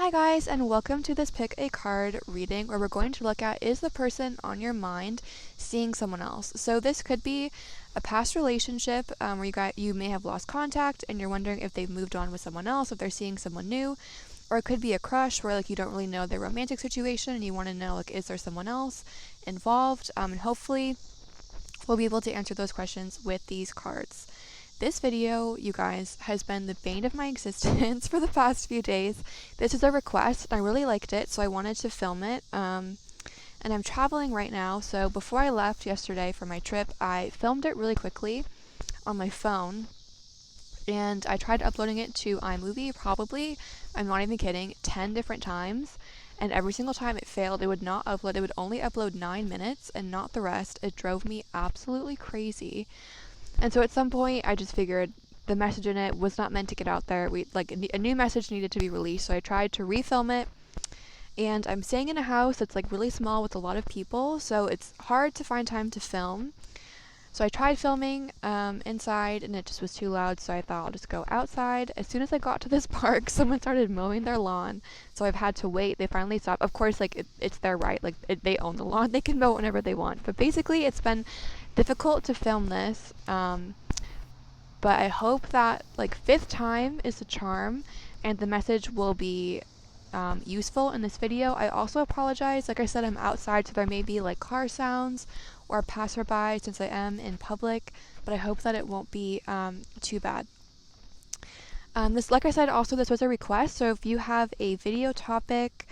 Hi guys, and welcome to this pick a card reading where we're going to look at, is the person on your mind seeing someone else? So this could be a past relationship where you may have lost contact and you're wondering if they've moved on with someone else, if they're seeing someone new, or it could be a crush where you don't really know their romantic situation and you want to know is there someone else involved, and hopefully we'll be able to answer those questions with these cards. This video, you guys, has been the bane of my existence for the past few days. This is a request, and I really liked it, so I wanted to film it. And I'm traveling right now, so before I left yesterday for my trip, I filmed it really quickly on my phone, and I tried uploading it to iMovie probably, I'm not even kidding, 10 different times, and every single time it failed. It would not upload. It would only upload 9 minutes and not the rest. It drove me absolutely crazy. And so at some point, I just figured the message in it was not meant to get out there. A new message needed to be released, so I tried to refilm it. And I'm staying in a house that's really small with a lot of people, so it's hard to find time to film. So I tried filming inside, and it just was too loud, so I thought I'll just go outside. As soon as I got to this park, someone started mowing their lawn, so I've had to wait. They finally stopped. Of course, it's their right. They own the lawn. They can mow whenever they want. But basically, it's been difficult to film this, but I hope that fifth time is the charm and the message will be useful in this video. I also apologize. Like I said, I'm outside, so there may be car sounds or passerby since I am in public, but I hope that it won't be too bad. Like I said, also this was a request, so if you have a video topic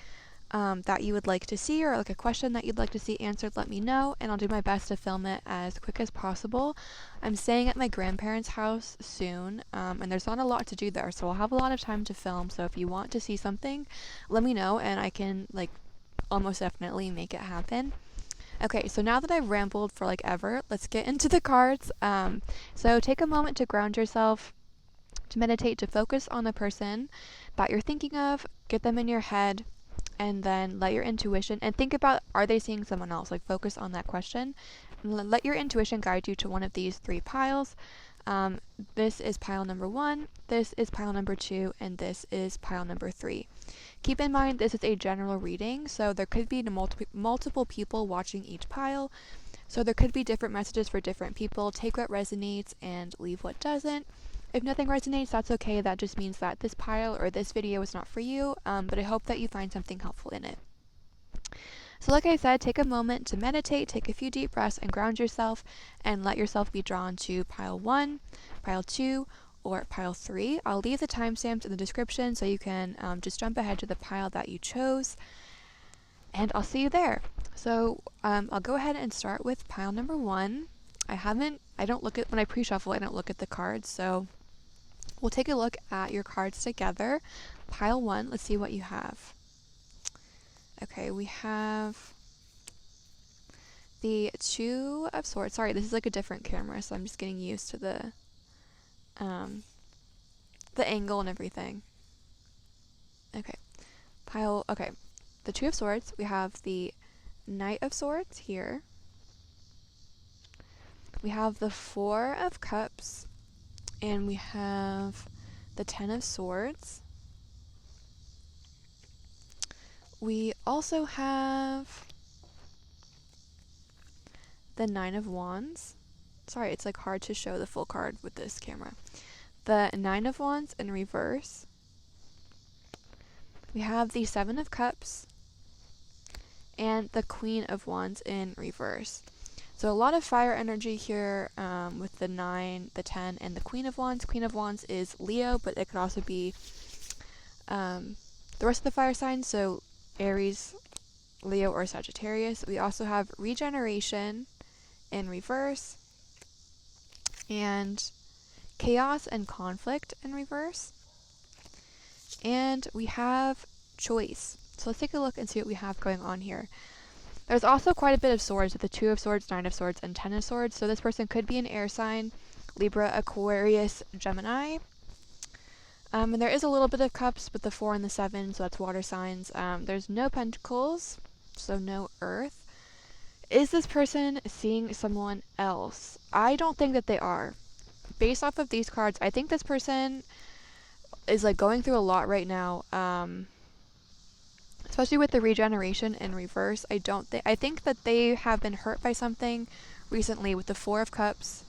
that you would like to see, or a question that you'd like to see answered, let me know, and I'll do my best to film it as quick as possible. I'm staying at my grandparents' house soon, and there's not a lot to do there, so I'll have a lot of time to film. So if you want to see something, let me know, and I can almost definitely make it happen. Okay, so now that I've rambled for ever, let's get into the cards. So take a moment to ground yourself, to meditate, to focus on the person that you're thinking of, get them in your head, and then let your intuition, and think about, are they seeing someone else? Focus on that question. And let your intuition guide you to one of these three piles. This is pile number 1, this is pile number 2, and this is pile number 3. Keep in mind, this is a general reading, so there could be multiple people watching each pile, so there could be different messages for different people. Take what resonates and leave what doesn't. If nothing resonates, that's okay. That just means that this pile or this video is not for you, but I hope that you find something helpful in it. So like I said, take a moment to meditate, take a few deep breaths, and ground yourself, and let yourself be drawn to pile 1, pile 2, or pile 3. I'll leave the timestamps in the description so you can just jump ahead to the pile that you chose, and I'll see you there. So I'll go ahead and start with pile number 1. I don't look at, when I pre-shuffle, I don't look at the cards, so we'll take a look at your cards together. Pile 1, let's see what you have. Okay, we have the 2 of Swords. Sorry, this is a different camera, so I'm just getting used to the angle and everything. Okay, the 2 of Swords. We have the Knight of Swords here. We have the 4 of Cups, and we have the 10 of Swords. We also have the 9 of Wands. Sorry, it's hard to show the full card with this camera. The 9 of Wands in reverse. We have the 7 of Cups and the Queen of Wands in reverse. So a lot of fire energy here with the 9, the 10, and the Queen of Wands. Queen of Wands is Leo, but it could also be the rest of the fire signs, so Aries, Leo, or Sagittarius. We also have regeneration in reverse, and chaos and conflict in reverse. And we have choice. So let's take a look and see what we have going on here. There's also quite a bit of swords with the 2 of Swords, 9 of Swords, and 10 of Swords. So this person could be an air sign, Libra, Aquarius, Gemini. And there is a little bit of cups with the 4 and the 7, so that's water signs. There's no pentacles, so no earth. Is this person seeing someone else? I don't think that they are. Based off of these cards, I think this person is going through a lot right now. especially with the regeneration in reverse. I think that they have been hurt by something recently with the Four of Cups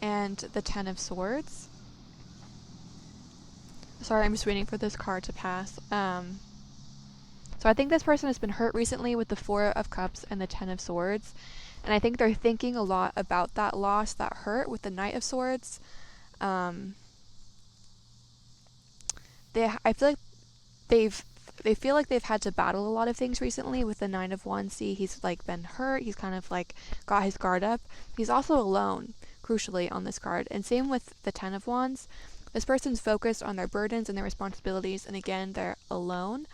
and the Ten of Swords. Sorry, I'm just waiting for this card to pass. So I think this person has been hurt recently with the Four of Cups and the Ten of Swords. And I think they're thinking a lot about that loss, that hurt with the Knight of Swords. I feel like they feel like they've had to battle a lot of things recently with the Nine of Wands. See, he's like been hurt. He's kind of like got his guard up. He's also alone, crucially, on this card. And same with the Ten of Wands. This person's focused on their burdens and their responsibilities, and again, they're alone.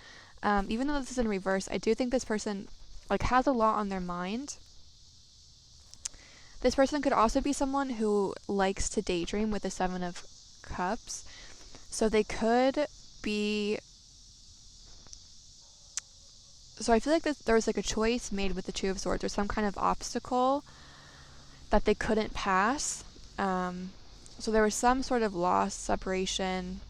Even though this is in reverse, I do think this person like has a lot on their mind. This person could also be someone who likes to daydream with the Seven of Cups. So they could be... So I feel like there was like a choice made with the Two of Swords or some kind of obstacle that they couldn't pass. So there was some sort of loss, separation,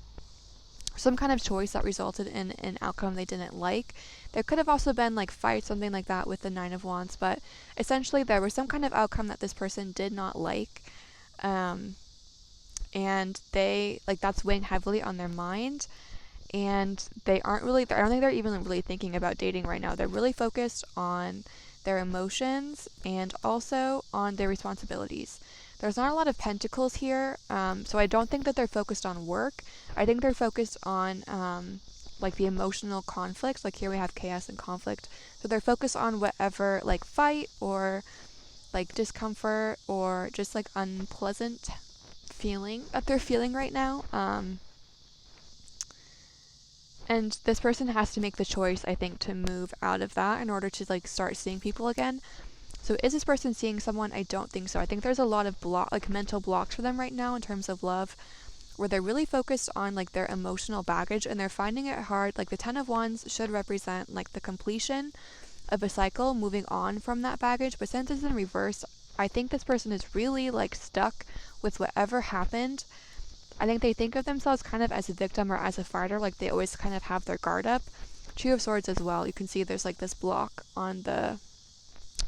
some kind of choice that resulted in an outcome they didn't like. There could have also been like fights, something like that with the Nine of Wands, but essentially there was some kind of outcome that this person did not like. And they, like, that's weighing heavily on their mind. And they aren't really, I don't think they're even really thinking about dating right now. They're really focused on their emotions and also on their responsibilities. There's not a lot of pentacles here, so I don't think that they're focused on work. I think they're focused on like the emotional conflicts. Like here we have chaos and conflict. So they're focused on whatever, like fight or like discomfort or just like unpleasant feeling that they're feeling right now. And this person has to make the choice, I think, to move out of that in order to like start seeing people again. So is this person seeing someone? I don't think so. I think there's a lot of mental blocks for them right now in terms of love, where they're really focused on like their emotional baggage and they're finding it hard. Like the Ten of Wands should represent like the completion of a cycle, moving on from that baggage. But since it's in reverse, I think this person is really like stuck with whatever happened. I think they think of themselves kind of as a victim or as a fighter, like they always kind of have their guard up. Two of Swords as well. You can see there's like this block on the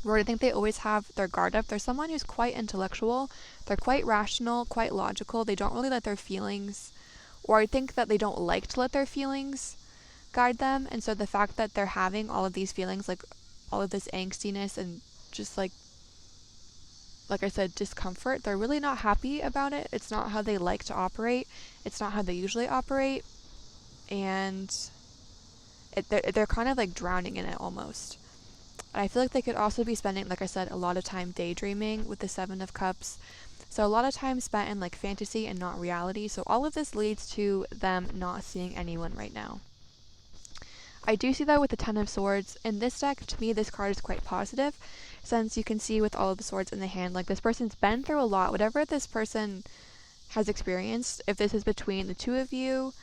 road. I think they always have their guard up. They're someone who's quite intellectual. They're quite rational, quite logical. They don't really let their feelings, or I think that they don't like to let their feelings guide them. And so the fact that they're having all of these feelings, like all of this angstiness and just like I said, discomfort, they're really not happy about it. It's not how they like to operate. It's not how they usually operate. And they're kind of like drowning in it almost. And I feel like they could also be spending, like I said, a lot of time daydreaming with the Seven of Cups. So a lot of time spent in like fantasy and not reality. So all of this leads to them not seeing anyone right now. I do see that with the Ten of Swords. In this deck, to me, this card is quite positive, since you can see with all of the swords in the hand, like this person's been through a lot. Whatever this person has experienced, if this is between the two of you,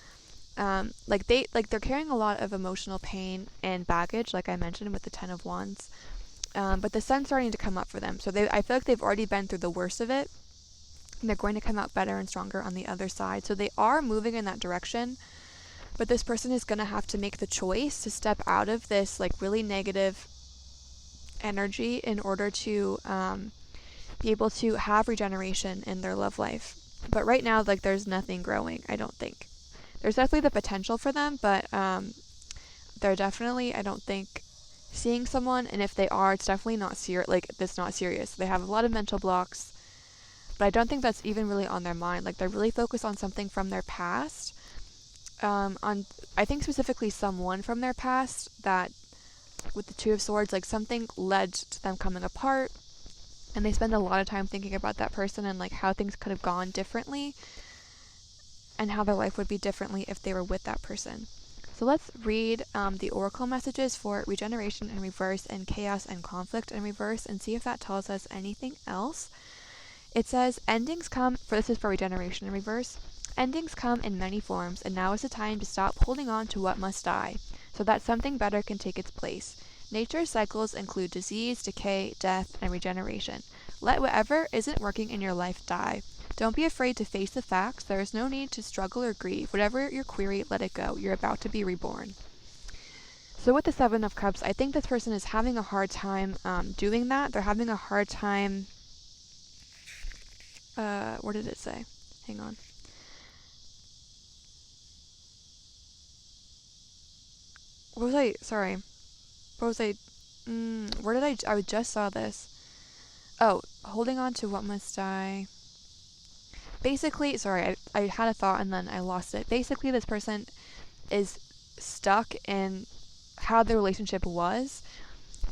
they're carrying a lot of emotional pain and baggage, like I mentioned with the Ten of Wands. But the sun's starting to come up for them. So I feel like they've already been through the worst of it, and they're going to come out better and stronger on the other side. So they are moving in that direction. But this person is going to have to make the choice to step out of this like really negative energy in order to be able to have regeneration in their love life. But right now, like, there's nothing growing, I don't think. There's definitely the potential for them, but they're definitely, I don't think, seeing someone. And if they are, it's definitely not it's not serious. They have a lot of mental blocks, but I don't think that's even really on their mind. Like, they're really focused on something from their past. I think specifically someone from their past that with the Two of Swords, like something led to them coming apart, and they spend a lot of time thinking about that person and like how things could have gone differently and how their life would be differently if they were with that person. So let's read the oracle messages for regeneration in reverse and chaos and conflict in reverse and see if that tells us anything else. It says, endings come, this is for regeneration in reverse. Endings come in many forms, and now is the time to stop holding on to what must die, so that something better can take its place. Nature's cycles include disease, decay, death, and regeneration. Let whatever isn't working in your life die. Don't be afraid to face the facts. There is no need to struggle or grieve. Whatever your query, let it go. You're about to be reborn. So with the Seven of Cups, I think this person is having a hard time doing that. They're having a hard time. What did it say? Hang on. What was I? Sorry. What was I? Where did I just saw this. Oh, holding on to what must I? Basically, sorry, I had a thought and then I lost it. Basically, this person is stuck in how the relationship was,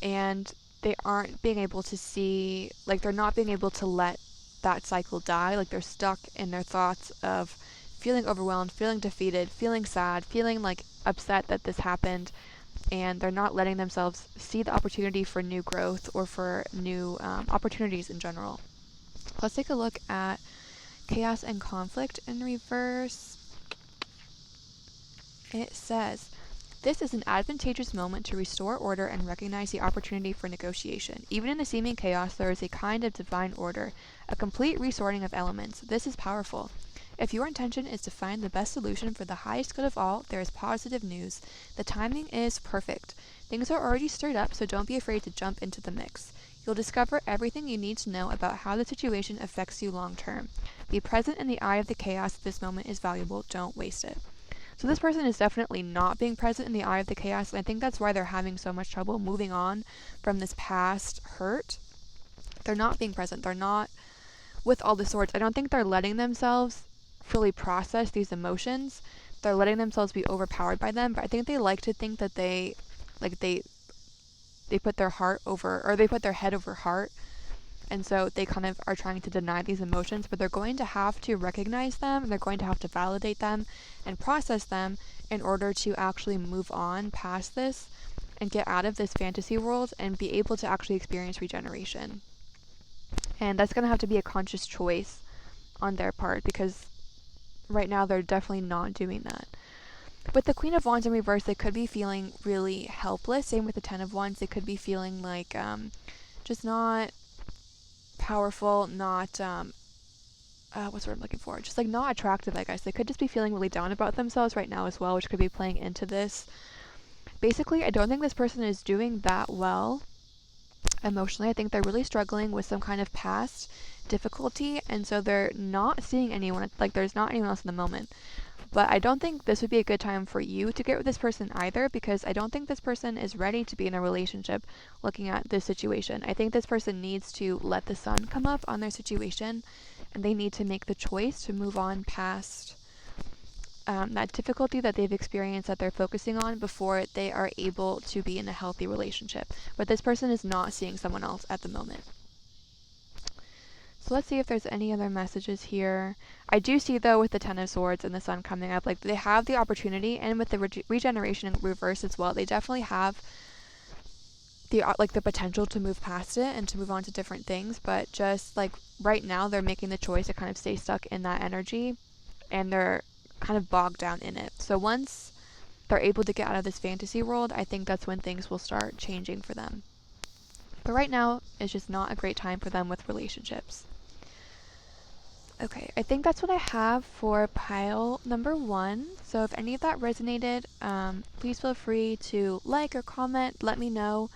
and they aren't being able to see, like, they're not being able to let that cycle die. Like, they're stuck in their thoughts of feeling overwhelmed, feeling defeated, feeling sad, feeling like upset that this happened, and they're not letting themselves see the opportunity for new growth or for new opportunities in general. Let's take a look at chaos and conflict in reverse. It says, this is an advantageous moment to restore order and recognize the opportunity for negotiation. Even in the seeming chaos, there is a kind of divine order, a complete resorting of elements. This is powerful. If your intention is to find the best solution for the highest good of all, there is positive news. The timing is perfect. Things are already stirred up, so don't be afraid to jump into the mix. You'll discover everything you need to know about how the situation affects you long term. Be present in the eye of the chaos. This moment is valuable. Don't waste it. So this person is definitely not being present in the eye of the chaos, and I think that's why they're having so much trouble moving on from this past hurt. They're not being present. They're not with all the swords. I don't think they're letting themselves fully process these emotions. They're letting themselves be overpowered by them, but I think they like to think that they put their heart over, or they put their head over heart, and so they kind of are trying to deny these emotions, but they're going to have to recognize them, and they're going to have to validate them and process them in order to actually move on past this and get out of this fantasy world and be able to actually experience regeneration. And that's going to have to be a conscious choice on their part, because right now they're definitely not doing that. With the Queen of Wands in reverse, they could be feeling really helpless. Same with the Ten of Wands. They could be feeling like just not powerful, not what's the word I'm looking for? Just like not attractive, I guess. They could just be feeling really down about themselves right now as well, which could be playing into this. Basically, I don't think this person is doing that well emotionally. I think they're really struggling with some kind of past difficulty, and so they're not seeing anyone, like there's not anyone else in the moment. But I don't think this would be a good time for you to get with this person either, because I don't think this person is ready to be in a relationship looking at this situation. I think this person needs to let the sun come up on their situation, and they need to make the choice to move on past that difficulty that they've experienced that they're focusing on before they are able to be in a healthy relationship. But this person is not seeing someone else at the moment. So let's see if there's any other messages here. I do see, though, with the Ten of Swords and the Sun coming up, like they have the opportunity, and with the regeneration in reverse as well, they definitely have the the potential to move past it and to move on to different things. But just like right now, they're making the choice to kind of stay stuck in that energy, and they're kind of bogged down in it. So once they're able to get out of this fantasy world, I think that's when things will start changing for them. But right now, it's just not a great time for them with relationships. Okay, I think that's what I have for pile number 1. So if any of that resonated, please feel free to like or comment. Let me know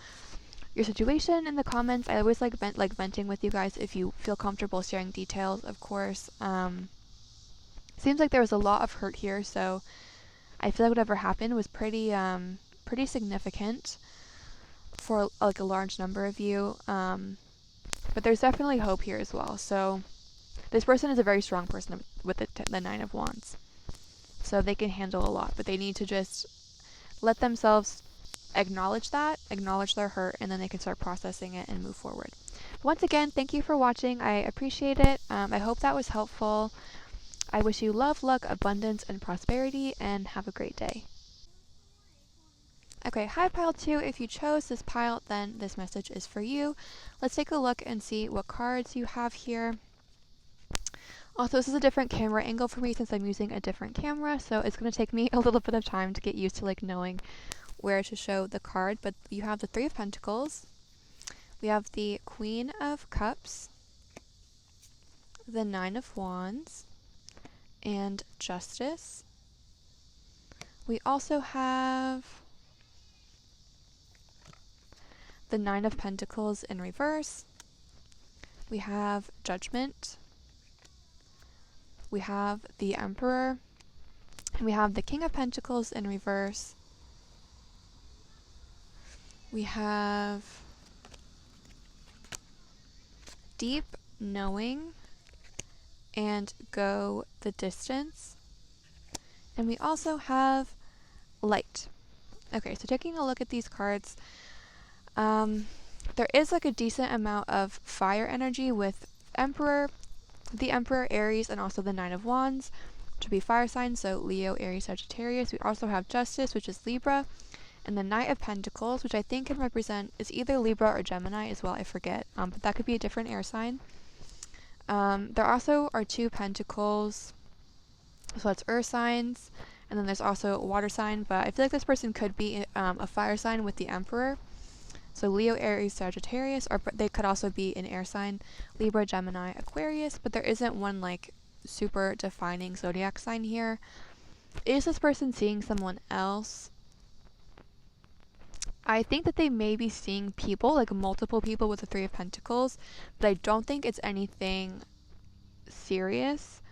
your situation in the comments. I always like venting with you guys if you feel comfortable sharing details, of course. Seems like there was a lot of hurt here, so I feel like whatever happened was pretty significant for like a large number of you. But there's definitely hope here as well. So this person is a very strong person with the Nine of Wands. So they can handle a lot, but they need to just let themselves acknowledge their hurt, and then they can start processing it and move forward. But once again, thank you for watching. I appreciate it. I hope that was helpful. I wish you love, luck, abundance, and prosperity, and have a great day. Okay, hi pile 2. If you chose this pile, then this message is for you. Let's take a look and see what cards you have here. Also, this is a different camera angle for me since I'm using a different camera, so it's going to take me a little bit of time to get used to like knowing where to show the card. But you have the Three of Pentacles, we have the Queen of Cups, the Nine of Wands, and Justice. We also have the Nine of Pentacles in reverse. We have Judgment. We have the Emperor. And we have the King of Pentacles in reverse. We have Deep Knowing and Go the Distance. And we also have Light. Okay, so taking a look at these cards, there is like a decent amount of fire energy with Emperor, the Emperor, Aries, and also the Nine of Wands, which would be fire signs, so Leo, Aries, Sagittarius. We also have Justice, which is Libra, and the Knight of Pentacles, which I think can represent, is either Libra or Gemini as well, I forget, but that could be a different air sign. There also are two Pentacles, so that's earth signs, and then there's also a water sign, but I feel like this person could be a fire sign with the Emperor. So Leo, Aries, Sagittarius, or they could also be an air sign, Libra, Gemini, Aquarius, but there isn't one like super defining zodiac sign here. Is this person seeing someone else? I think that they may be seeing people, like multiple people with the Three of Pentacles, but I don't think it's anything serious.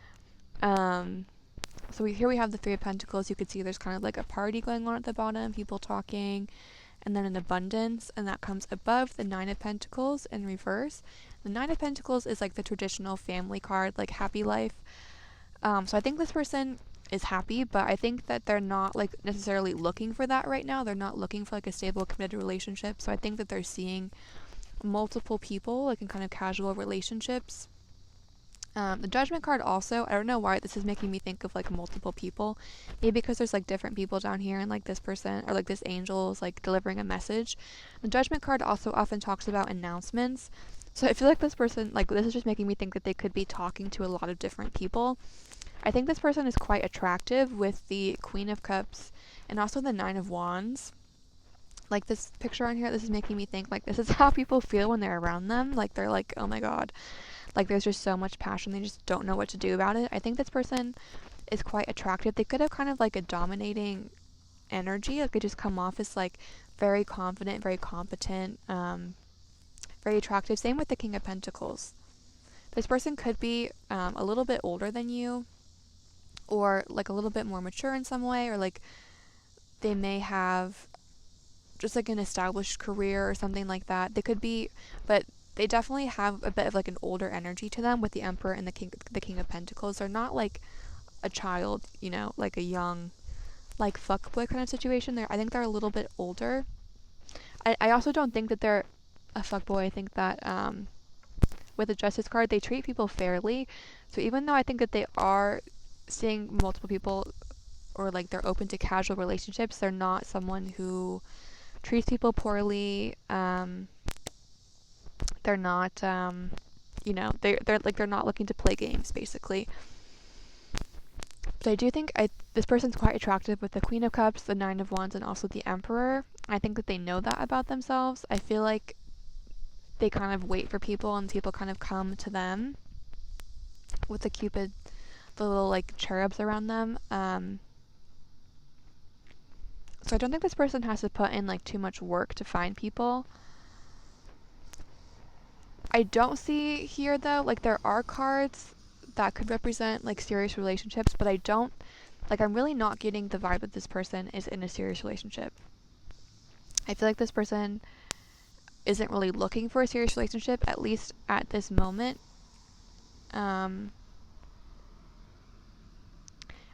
So here we have the Three of Pentacles. You could see there's kind of like a party going on at the bottom, people talking, and then an abundance, and that comes above the Nine of Pentacles in reverse. The Nine of Pentacles is like the traditional family card, like happy life. So I think this person is happy, but I think that they're not like necessarily looking for that right now. They're not looking for like a stable, committed relationship. So I think that they're seeing multiple people, like in kind of casual relationships. The Judgment card also, I don't know why this is making me think of like multiple people. Maybe because there's like different people down here and like this person or like this angel is like delivering a message. The Judgment card also often talks about announcements. So I feel like this person, like this is just making me think that they could be talking to a lot of different people. I think this person is quite attractive with the Queen of Cups and also the Nine of Wands. Like this picture on here, this is making me think like this is how people feel when they're around them. Like they're like, oh my god. Like there's just so much passion, they just don't know what to do about it. I think this person is quite attractive. They could have kind of like a dominating energy. Like they just come off as like very confident, very competent, very attractive. Same with the King of Pentacles. This person could be a little bit older than you, or like a little bit more mature in some way, or like they may have just like an established career or something like that. They could be, but they definitely have a bit of like an older energy to them with the Emperor and the King of Pentacles. They're not like a child, you know, like a young, like fuckboy kind of situation. I think they're a little bit older. I also don't think that they're a fuckboy. I think that with the Justice card, they treat people fairly. So even though I think that they are seeing multiple people or like they're open to casual relationships, they're not someone who treats people poorly. They're not, you know, they're not looking to play games, basically. But I do think this person's quite attractive with the Queen of Cups, the Nine of Wands, and also the Emperor. I think that they know that about themselves. I feel like they kind of wait for people, and people kind of come to them with the Cupid, the little like cherubs around them. So I don't think this person has to put in like too much work to find people. I don't see here though, like there are cards that could represent like serious relationships, but I don't, like I'm really not getting the vibe that this person is in a serious relationship. I feel like this person isn't really looking for a serious relationship, at least at this moment. And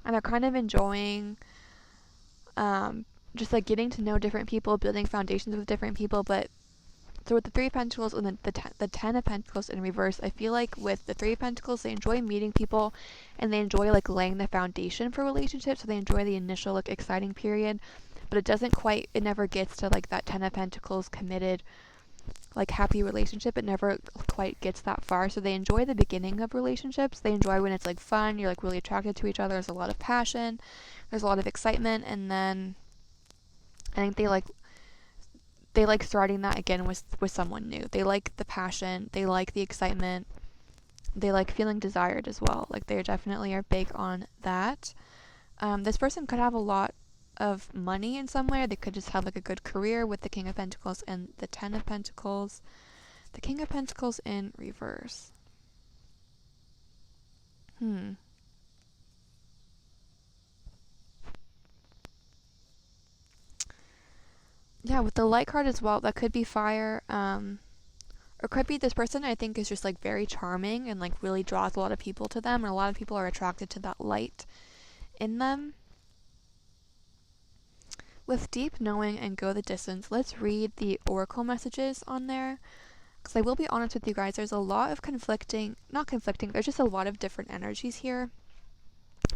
they're kind of enjoying just like getting to know different people, building foundations with different people, but so with the Three of Pentacles and the Ten of Pentacles in reverse, I feel like with the Three of Pentacles, they enjoy meeting people and they enjoy like laying the foundation for relationships. So they enjoy the initial like exciting period, but it never gets to like that Ten of Pentacles committed, like happy relationship. It never quite gets that far. So they enjoy the beginning of relationships. They enjoy when it's like fun, you're like really attracted to each other, there's a lot of passion, there's a lot of excitement, and then I think they like starting that again with someone new. They like the passion, they like the excitement, they like feeling desired as well. Like they definitely are big on that. This person could have a lot of money in some way. They could just have like a good career with the King of Pentacles and the Ten of Pentacles. The King of Pentacles in reverse. Yeah, with the Light card as well, that could be fire. Or could be this person I think is just like very charming and like really draws a lot of people to them, and a lot of people are attracted to that light in them. With Deep Knowing and Go the Distance, let's read the oracle messages on there. Because I will be honest with you guys, there's a lot of not conflicting, there's just a lot of different energies here.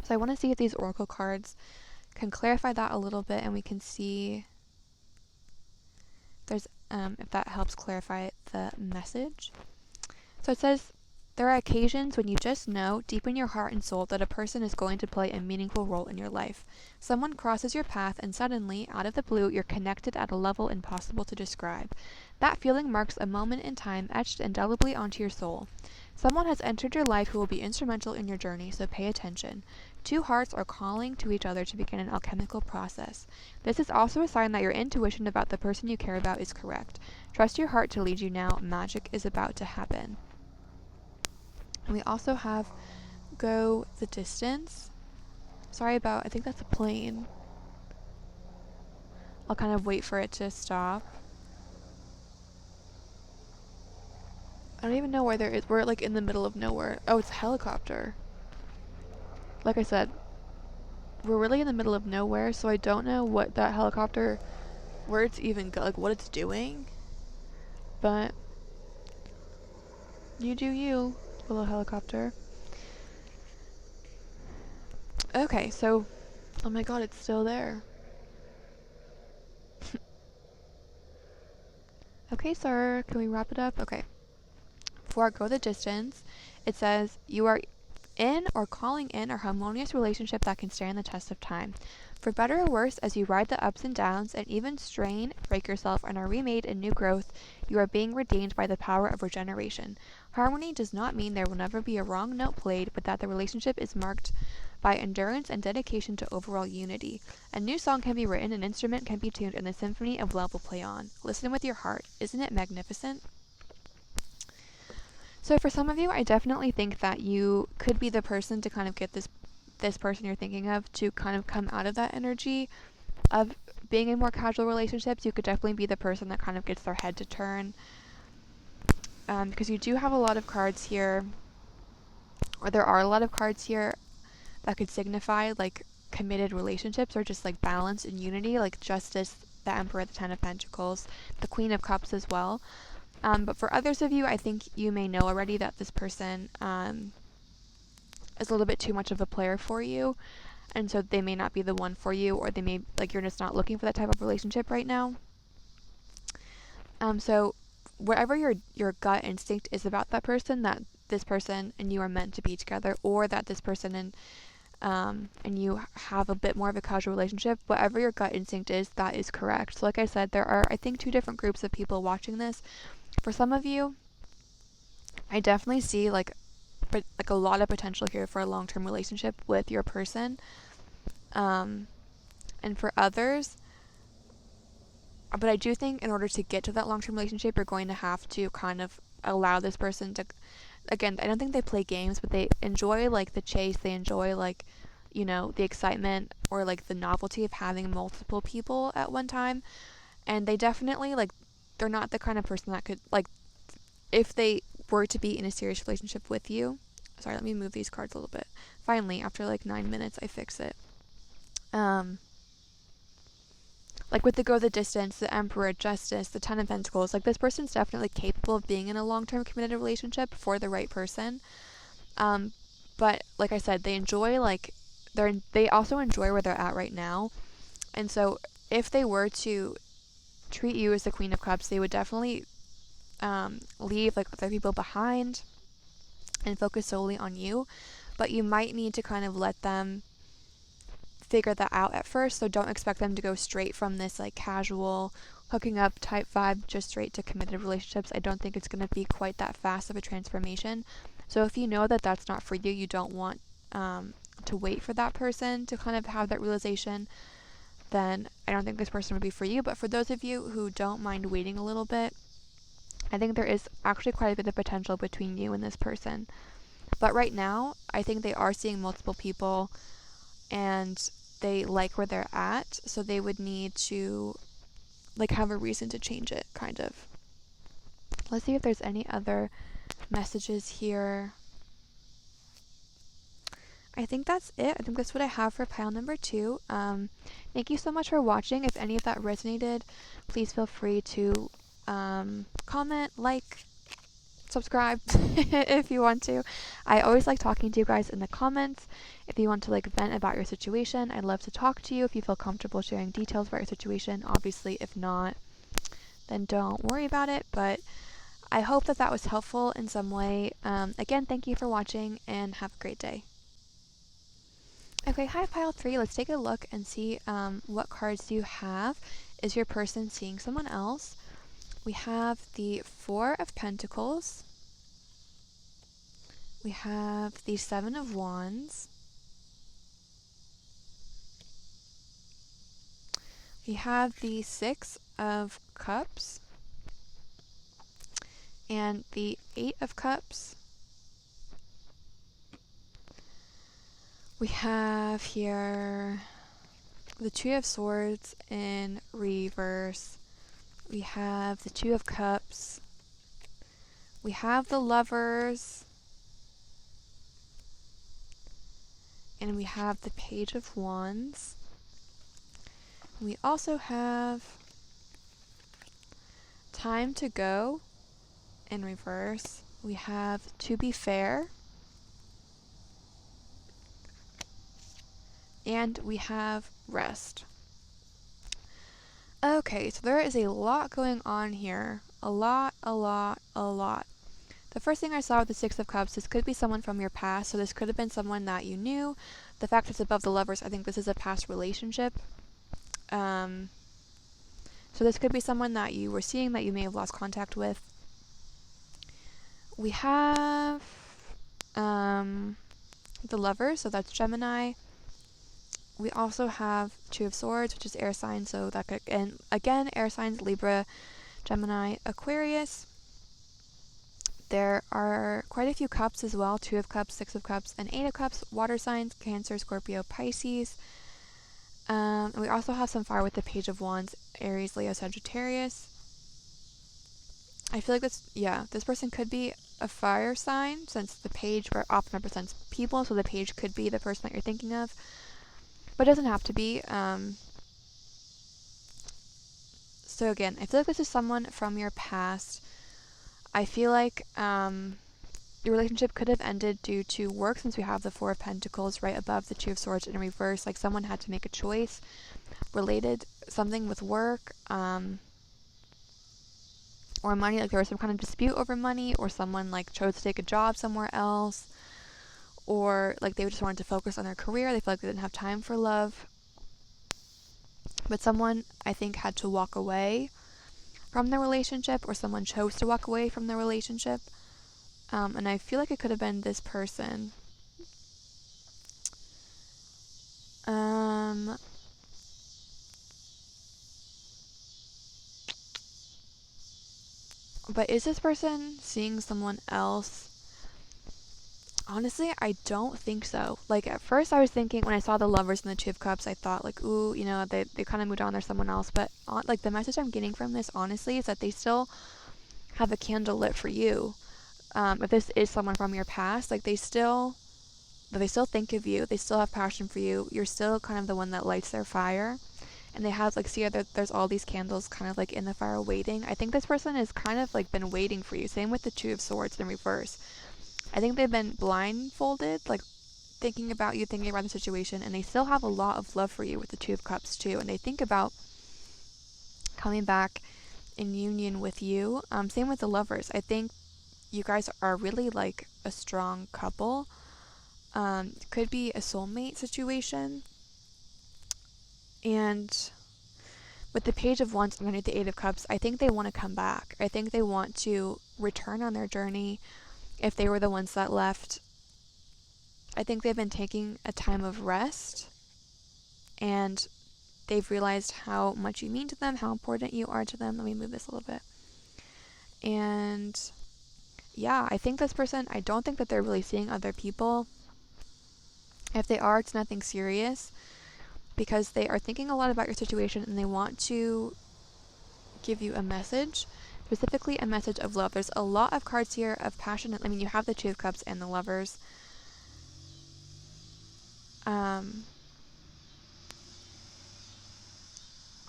So I want to see if these oracle cards can clarify that a little bit, and we can see if that helps clarify the message. So it says, there are occasions when you just know, deep in your heart and soul, that a person is going to play a meaningful role in your life. Someone crosses your path and suddenly, out of the blue, you're connected at a level impossible to describe. That feeling marks a moment in time etched indelibly onto your soul. Someone has entered your life who will be instrumental in your journey, so pay attention. Two hearts are calling to each other to begin an alchemical process. This is also a sign that your intuition about the person you care about is correct. Trust your heart to lead you now. Magic is about to happen. And we also have Go the Distance. I think that's a plane. I'll kind of wait for it to stop. I don't even know where there is. We're like in the middle of nowhere. Oh, it's a helicopter. Like I said, we're really in the middle of nowhere, so I don't know what that helicopter, where it's even like what it's doing. But you do you, little helicopter. Okay, so, oh my god, it's still there. Okay, sir, can we wrap it up? Okay. For Go the Distance, it says, you are in or calling in a harmonious relationship that can stand the test of time. For better or worse, as you ride the ups and downs and even strain, break yourself, and are remade in new growth, you are being redeemed by the power of regeneration. Harmony does not mean there will never be a wrong note played, but that the relationship is marked by endurance and dedication to overall unity. A new song can be written, an instrument can be tuned, and the symphony of love will play on. Listen with your heart. Isn't it magnificent? So for some of you, I definitely think that you could be the person to kind of get this person you're thinking of to kind of come out of that energy of being in more casual relationships. You could definitely be the person that kind of gets their head to turn. Because you do have a lot of cards here, or there are a lot of cards here that could signify like committed relationships or just like balance and unity, like Justice, the Emperor, the Ten of Pentacles, the Queen of Cups as well. But for others of you, I think you may know already that this person is a little bit too much of a player for you, and so they may not be the one for you, or they may, like, you're just not looking for that type of relationship right now. So whatever your gut instinct is about that person, that this person and you are meant to be together, or that this person and you have a bit more of a casual relationship, whatever your gut instinct is, that is correct. So like I said, there are, I think, two different groups of people watching this. For some of you, I definitely see like a lot of potential here for a long-term relationship with your person. And for others, but I do think in order to get to that long-term relationship, you're going to have to kind of allow this person to, again, I don't think they play games, but they enjoy like the chase, they enjoy like, you know, the excitement or like the novelty of having multiple people at one time. And they definitely, like, they're not the kind of person that could, like, if they were to be in a serious relationship with you. Sorry, let me move these cards a little bit. Finally, after like 9 minutes, I fix it. Like with the Go the Distance, the Emperor, Justice, the Ten of Pentacles, like this person's definitely capable of being in a long-term committed relationship for the right person. But like I said, they enjoy, like, they also enjoy where they're at right now. And so if they were to treat you as the Queen of Cups, they would definitely leave like other people behind and focus solely on you. But you might need to kind of let them figure that out at first. So don't expect them to go straight from this like casual hooking up type vibe just straight to committed relationships. I don't think it's going to be quite that fast of a transformation. So if you know that that's not for you, you don't want to wait for that person to kind of have that realization. then I don't think this person would be for you. But for those of you who don't mind waiting a little bit, I think there is actually quite a bit of potential between you and this person. But right now, I think they are seeing multiple people and they like where they're at, so they would need to like have a reason to change it, kind of. Let's see if there's any other messages here. I think that's it. I think that's what I have for pile number 2. Thank you so much for watching. If any of that resonated, please feel free to comment, like, subscribe if you want to. I always like talking to you guys in the comments. If you want to like vent about your situation, I'd love to talk to you if you feel comfortable sharing details about your situation. Obviously, if not, then don't worry about it. But I hope that that was helpful in some way. Again, thank you for watching and have a great day. Okay, hi pile 3. Let's take a look and see what cards you have. Is your person seeing someone else? We have the 4 of Pentacles. We have the 7 of Wands. We have the 6 of Cups. And the 8 of Cups. We have here the 2 of Swords in reverse. We have the 2 of Cups. We have the Lovers. And we have the Page of Wands. We also have Time to Go in reverse. We have To Be Fair. And we have Rest. Okay, so there is a lot going on here. A lot. The first thing I saw with the 6 of Cups, this could be someone from your past, so this could have been someone that you knew. The fact it's above the Lovers, I think this is a past relationship. So this could be someone that you were seeing that you may have lost contact with. We have the Lovers, so that's Gemini. We also have 2 of Swords, which is air signs, so that could, and again, air signs, Libra, Gemini, Aquarius. There are quite a few cups as well, 2 of Cups, 6 of Cups, and 8 of Cups, water signs, Cancer, Scorpio, Pisces. And we also have some fire with the Page of Wands, Aries, Leo, Sagittarius. I feel like this person could be a fire sign, since the page often represents people, so the page could be the person that you're thinking of. But it doesn't have to be. So again, I feel like this is someone from your past. I feel like your relationship could have ended due to work, since we have the 4 of Pentacles right above the 2 of Swords in reverse. Like someone had to make a choice related, something with work, or money. Like there was some kind of dispute over money, or someone like chose to take a job somewhere else, or like they just wanted to focus on their career. They felt like they didn't have time for love. But someone, I think, had to walk away from their relationship, or someone chose to walk away from their relationship. And I feel like it could have been this person. But is this person seeing someone else? Honestly, I don't think so. Like, at first I was thinking, when I saw the Lovers and the 2 of Cups, I thought, like, ooh, you know, they kind of moved on, there's someone else. But, like, the message I'm getting from this, honestly, is that they still have a candle lit for you. If this is someone from your past, like, they still think of you. They still have passion for you. You're still kind of the one that lights their fire. And they have, like, see, there's all these candles kind of, like, in the fire waiting. I think this person has kind of, like, been waiting for you. Same with the 2 of Swords in reverse. I think they've been blindfolded, like, thinking about you, thinking about the situation, and they still have a lot of love for you with the 2 of Cups, too. And they think about coming back in union with you. Same with the Lovers. I think you guys are really, like, a strong couple. Could be a soulmate situation. And with the Page of Wands underneath the 8 of Cups, I think they want to come back. I think they want to return on their journey. If they were the ones that left, I think they've been taking a time of rest, and they've realized how much you mean to them, how important you are to them. Let me move this a little bit. And yeah, I think this person, I don't think that they're really seeing other people. If they are, it's nothing serious, because they are thinking a lot about your situation and they want to give you a message, specifically a message of love. There's a lot of cards here of passion. I mean, you have the Two of Cups and the Lovers.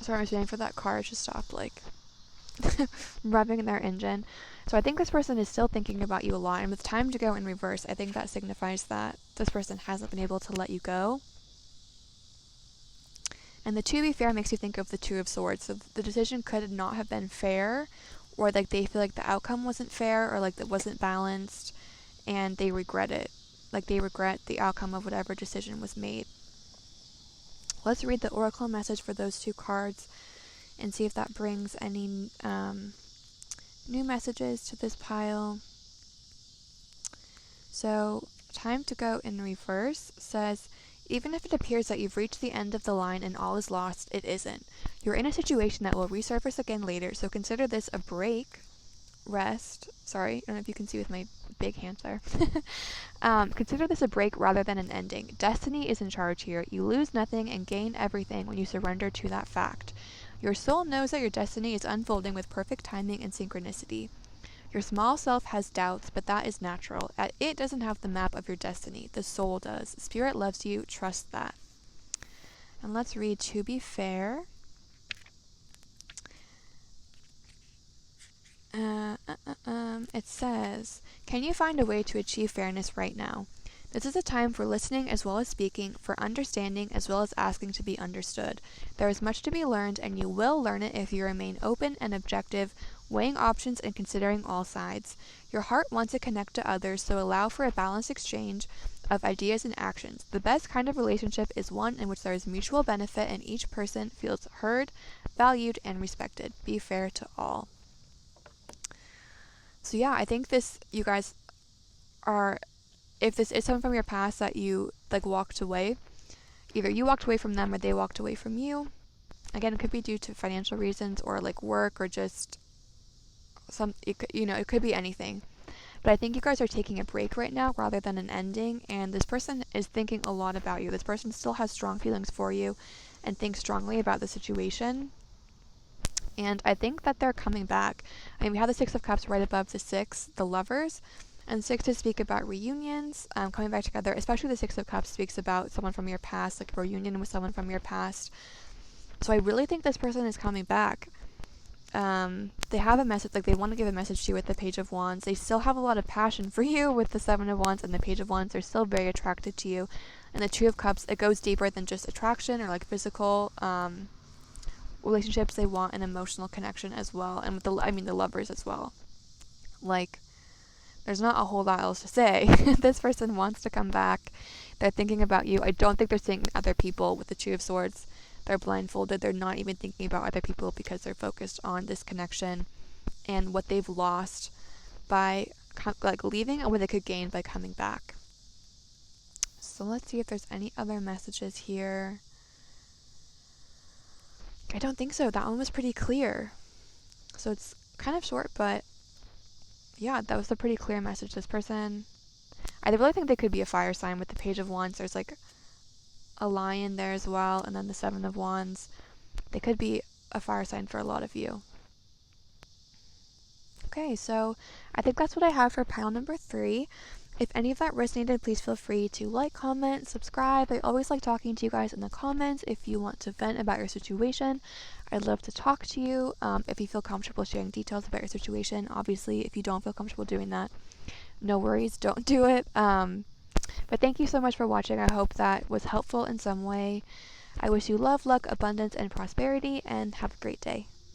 Sorry, I was waiting for that car to stop, like, revving their engine. So I think this person is still thinking about you a lot, and with time to go in reverse, I think that signifies that this person hasn't been able to let you go. And the To Be Fair makes you think of the Two of Swords. So the decision could not have been fair, or like they feel like the outcome wasn't fair, or like it wasn't balanced, and they regret it. Like they regret the outcome of whatever decision was made. Let's read the oracle message for those two cards and see if that brings any new messages to this pile. So, Time to Go in Reverse says, even if it appears that you've reached the end of the line and all is lost, it isn't. You're in a situation that will resurface again later, so consider this a break, rest. Sorry, I don't know if you can see with my big hands there. Consider this a break rather than an ending. Destiny is in charge here. You lose nothing and gain everything when you surrender to that fact. Your soul knows that your destiny is unfolding with perfect timing and synchronicity. Your small self has doubts, but that is natural. It doesn't have the map of your destiny. The soul does. Spirit loves you. Trust that. And let's read To Be Fair. It says, can you find a way to achieve fairness right now? This is a time for listening as well as speaking, for understanding as well as asking to be understood. There is much to be learned, and you will learn it if you remain open and objective, weighing options and considering all sides. Your heart wants to connect to others, so allow for a balanced exchange of ideas and actions. The best kind of relationship is one in which there is mutual benefit and each person feels heard, valued, and respected. Be fair to all. So yeah, I think this, you guys are, if this is someone from your past that you like walked away, either you walked away from them or they walked away from you. Again, it could be due to financial reasons or like work or just it could be anything. But I think you guys are taking a break right now rather than an ending, and this person is thinking a lot about you. This person still has strong feelings for you and thinks strongly about the situation. And I think that they're coming back. I mean, we have the Six of Cups right above the Six, the Lovers. And sixes speak about reunions, coming back together. Especially the Six of Cups speaks about someone from your past, like a reunion with someone from your past. So I really think this person is coming back. They have a message, like they want to give a message to you with the Page of Wands. They still have a lot of passion for you with the Seven of Wands and the Page of Wands. They're still very attracted to you. And the Two of Cups, it goes deeper than just attraction or like physical relationships. They want an emotional connection as well. And with the Lovers as well. Like, there's not a whole lot else to say. This person wants to come back. They're thinking about you. I don't think they're seeing other people with the Two of Swords. They're blindfolded. They're not even thinking about other people because they're focused on this connection and what they've lost by like leaving and what they could gain by coming back. So let's see if there's any other messages here. I don't think so. That one was pretty clear. So it's kind of short, but yeah, that was a pretty clear message. This person, I really think they could be a fire sign with the Page of Wands. There's like a lion there as well, and then the Seven of Wands. They could be a fire sign for a lot of you. Okay, so I think that's what I have for pile number 3. If any of that resonated, please feel free to like, comment, subscribe. I always like talking to you guys in the comments. If you want to vent about your situation, I'd love to talk to you. If you feel comfortable sharing details about your situation, obviously, if you don't feel comfortable doing that, no worries, don't do it. But thank you so much for watching. I hope that was helpful in some way. I wish you love, luck, abundance, and prosperity, and have a great day.